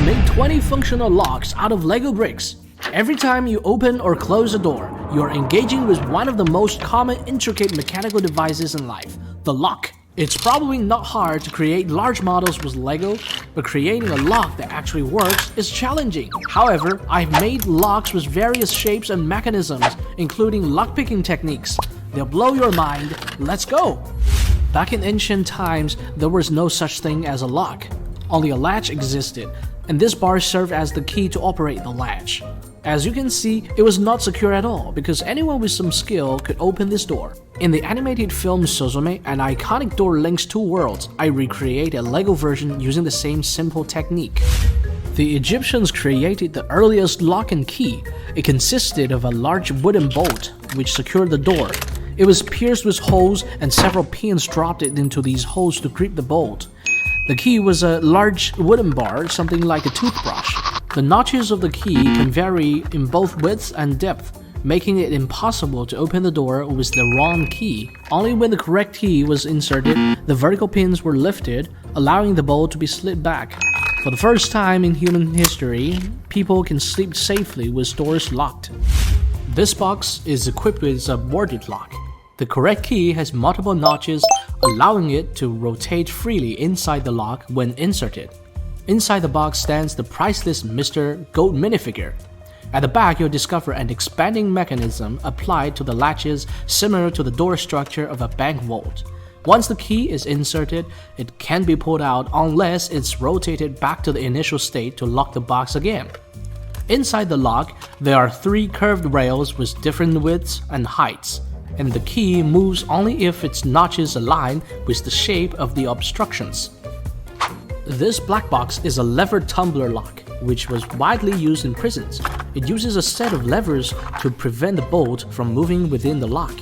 made 20 functional locks out of Lego bricks. Every time you open or close a door, you are engaging with one of the most common intricate mechanical devices in life, the lock. It's probably not hard to create large models with Lego, but creating a lock that actually works is challenging. However, I've made locks with various shapes and mechanisms, including lockpicking techniques. They'll blow your mind. Let's go! Back in ancient times, there was no such thing as a lock. Only a latch existed, and this bar served as the key to operate the latch. As you can see, it was not secure at all because anyone with some skill could open this door. In the animated film Suzume, an iconic door links two worlds. I recreate a Lego version using the same simple technique. The Egyptians created the earliest lock and key. It consisted of a large wooden bolt which secured the door. It was pierced with holes and several pins dropped into these holes to grip the bolt. The key was a large wooden bar, something like a toothbrush. The notches of the key can vary in both width and depth, making it impossible to open the door with the wrong key. Only when the correct key was inserted, the vertical pins were lifted, allowing the bolt to be slid back. For the first time in human history, people can sleep safely with doors locked. This box is equipped with a warded lock. The correct key has multiple notches, allowing it to rotate freely inside the lock when inserted. Inside the box stands the priceless Mr. Gold minifigure. At the back, you'll discover an expanding mechanism applied to the latches similar to the door structure of a bank vault. Once the key is inserted, it can be pulled out unless it's rotated back to the initial state to lock the box again. Inside the lock, there are 3 curved rails with different widths and heights, and the key moves only if its notches align with the shape of the obstructions. This black box is a lever tumbler lock, which was widely used in prisons. It uses a set of levers to prevent the bolt from moving within the lock.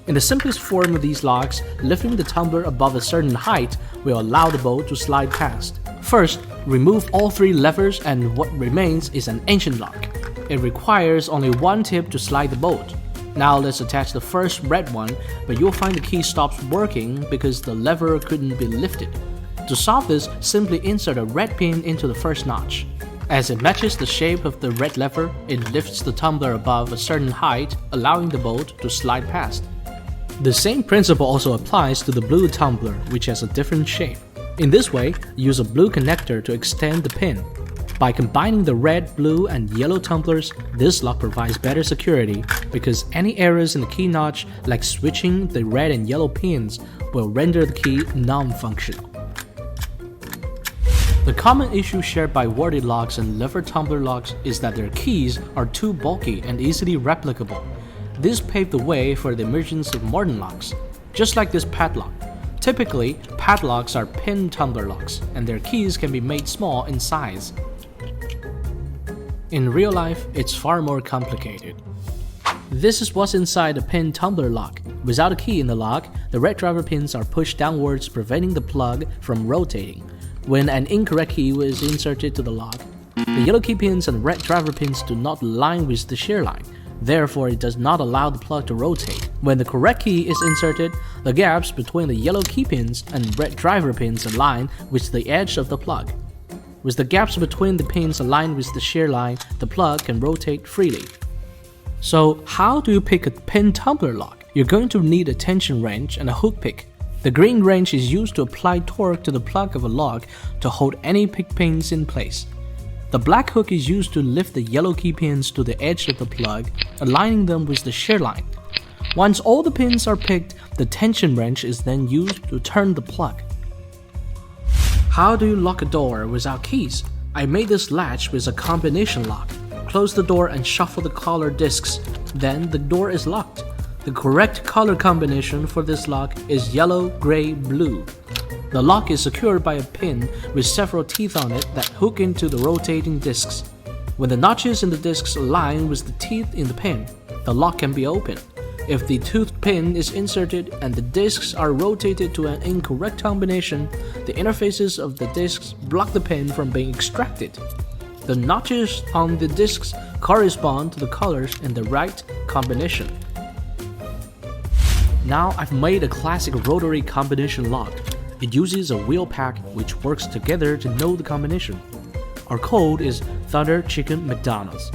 In the simplest form of these locks, lifting the tumbler above a certain height will allow the bolt to slide past. First, remove all 3 levers and what remains is an ancient lock. It requires only one tip to slide the bolt. Now let's attach the first red one, but you'll find the key stops working because the lever couldn't be lifted. To solve this, simply insert a red pin into the first notch. As it matches the shape of the red lever, it lifts the tumbler above a certain height, allowing the bolt to slide past. The same principle also applies to the blue tumbler, which has a different shape. In this way, use a blue connector to extend the pin. By combining the red, blue, and yellow tumblers, this lock provides better security because any errors in the key notch, like switching the red and yellow pins, will render the key non-functional. The common issue shared by warded locks and lever tumbler locks is that their keys are too bulky and easily replicable. This paved the way for the emergence of modern locks, just like this padlock. Typically, padlocks are pin tumbler locks, and their keys can be made small in size. In real life, it's far more complicated. This is what's inside a pin tumbler lock. Without a key in the lock, the red driver pins are pushed downwards, preventing the plug from rotating. When an incorrect key is inserted to the lock, the yellow key pins and red driver pins do not align with the shear line. Therefore, it does not allow the plug to rotate. When the correct key is inserted, the gaps between the yellow key pins and red driver pins align with the edge of the plug. With the gaps between the pins aligned with the shear line, the plug can rotate freely. So, how do you pick a pin tumbler lock? You're going to need a tension wrench and a hook pick. The green wrench is used to apply torque to the plug of a lock to hold any pick pins in place. The black hook is used to lift the yellow key pins to the edge of the plug, aligning them with the shear line. Once all the pins are picked, the tension wrench is then used to turn the plug. How do you lock a door without keys? I made this latch with a combination lock. Close the door and shuffle the color discs. Then the door is locked. The correct color combination for this lock is yellow, gray, blue. The lock is secured by a pin with several teeth on it that hook into the rotating discs. When the notches in the discs align with the teeth in the pin, the lock can be opened. If the toothed pin is inserted and the discs are rotated to an incorrect combination, the interfaces of the discs block the pin from being extracted. The notches on the discs correspond to the colors in the right combination. Now I've made a classic rotary combination lock. It uses a wheel pack which works together to know the combination. Our code is Thunder Chicken McDonald's.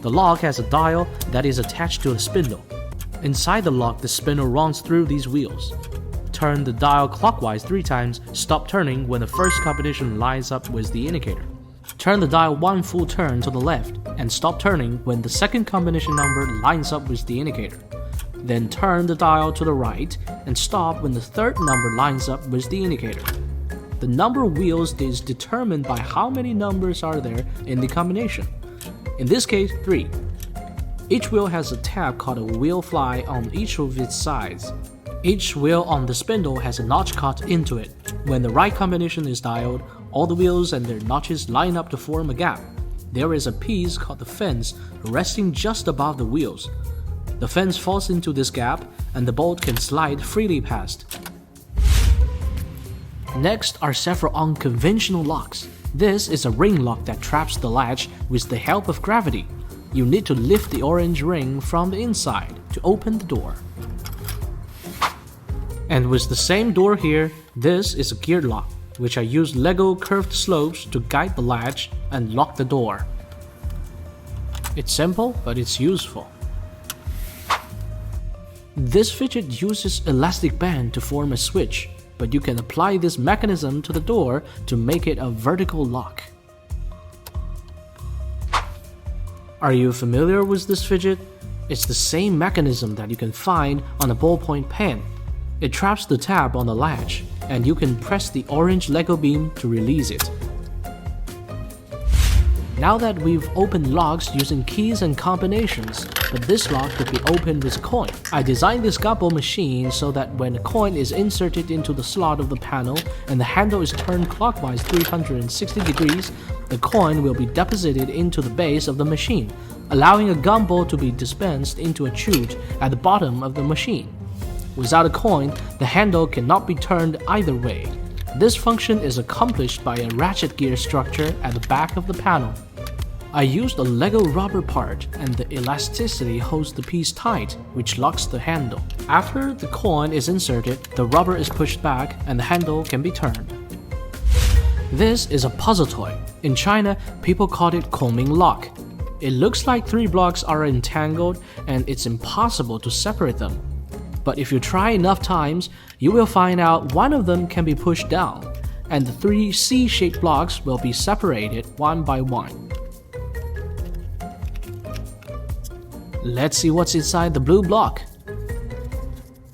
The lock has a dial that is attached to a spindle. Inside the lock, the spindle runs through these wheels. Turn the dial clockwise 3 times, stop turning when the first combination lines up with the indicator. Turn the dial 1 full turn to the left and stop turning when the second combination number lines up with the indicator. Then turn the dial to the right and stop when the third number lines up with the indicator. The number of wheels is determined by how many numbers are there in the combination. In this case, 3. Each wheel has a tab called a wheel fly on each of its sides. Each wheel on the spindle has a notch cut into it. When the right combination is dialed, all the wheels and their notches line up to form a gap. There is a piece called the fence resting just above the wheels. The fence falls into this gap and the bolt can slide freely past. Next are several unconventional locks. This is a ring lock that traps the latch with the help of gravity. You need to lift the orange ring from the inside to open the door. And with the same door here, this is a gear lock, which I use Lego curved slopes to guide the latch and lock the door. It's simple, but it's useful. This fidget uses elastic band to form a switch, but you can apply this mechanism to the door to make it a vertical lock. Are you familiar with this fidget? It's the same mechanism that you can find on a ballpoint pen. It traps the tab on the latch, and you can press the orange Lego beam to release it. Now that we've opened locks using keys and combinations, but this lock could be opened with a coin. I designed this gobble machine so that when a coin is inserted into the slot of the panel and the handle is turned clockwise 360 degrees, the coin will be deposited into the base of the machine, allowing a gumball to be dispensed into a chute at the bottom of the machine. Without a coin, the handle cannot be turned either way. This function is accomplished by a ratchet gear structure at the back of the panel. I used a Lego rubber part and the elasticity holds the piece tight, which locks the handle. After the coin is inserted, the rubber is pushed back and the handle can be turned. This is a puzzle toy. In China, people call it Kongming lock. It looks like 3 blocks are entangled and it's impossible to separate them. But if you try enough times, you will find out one of them can be pushed down, and the 3 C-shaped blocks will be separated one by one. Let's see what's inside the blue block.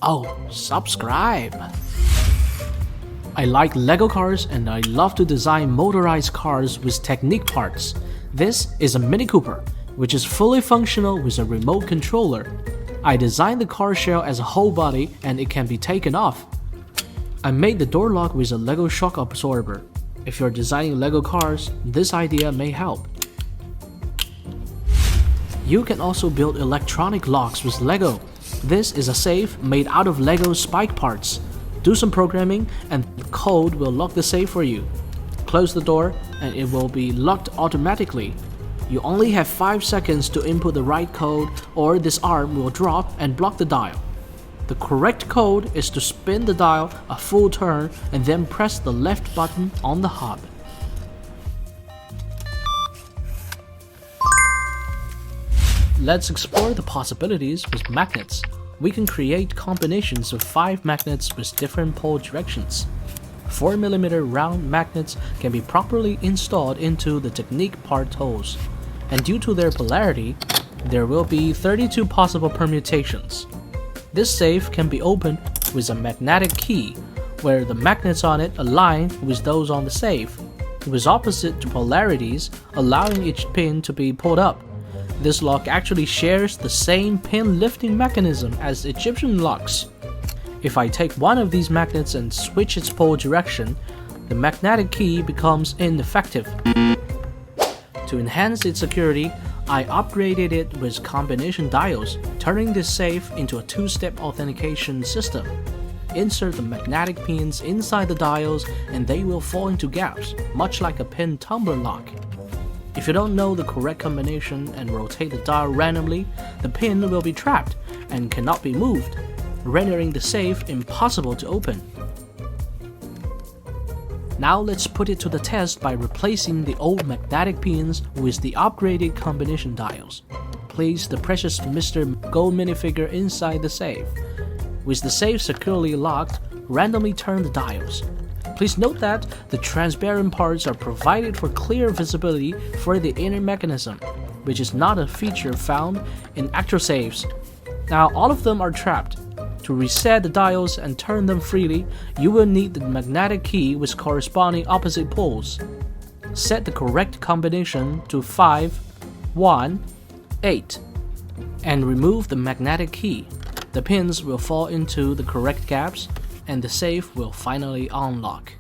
Oh, subscribe! I like Lego cars and I love to design motorized cars with Technique parts. This is a Mini Cooper, which is fully functional with a remote controller. I designed the car shell as a whole body and it can be taken off. I made the door lock with a Lego shock absorber. If you're designing Lego cars, this idea may help. You can also build electronic locks with Lego. This is a safe made out of Lego spike parts. Do some programming and the code will lock the safe for you. Close the door and it will be locked automatically. You only have 5 seconds to input the right code or this arm will drop and block the dial. The correct code is to spin the dial a full turn and then press the left button on the hub. Let's explore the possibilities with magnets. We can create combinations of 5 magnets with different pole directions. 4mm round magnets can be properly installed into the Technique part holes. And due to their polarity, there will be 32 possible permutations. This safe can be opened with a magnetic key, where the magnets on it align with those on the safe, with opposite polarities, allowing each pin to be pulled up. This lock actually shares the same pin lifting mechanism as Egyptian locks. If I take one of these magnets and switch its pole direction, the magnetic key becomes ineffective. To enhance its security, I upgraded it with combination dials, turning this safe into a 2-step authentication system. Insert the magnetic pins inside the dials and they will fall into gaps, much like a pin tumbler lock. If you don't know the correct combination and rotate the dial randomly, the pin will be trapped and cannot be moved, rendering the safe impossible to open. Now let's put it to the test by replacing the old magnetic pins with the upgraded combination dials. Place the precious Mr. Gold minifigure inside the safe. With the safe securely locked, randomly turn the dials. Please note that the transparent parts are provided for clear visibility for the inner mechanism, which is not a feature found in actual safes. Now all of them are trapped. To reset the dials and turn them freely, you will need the magnetic key with corresponding opposite poles. Set the correct combination to 5, 1, 8, and remove the magnetic key. The pins will fall into the correct gaps, and the safe will finally unlock.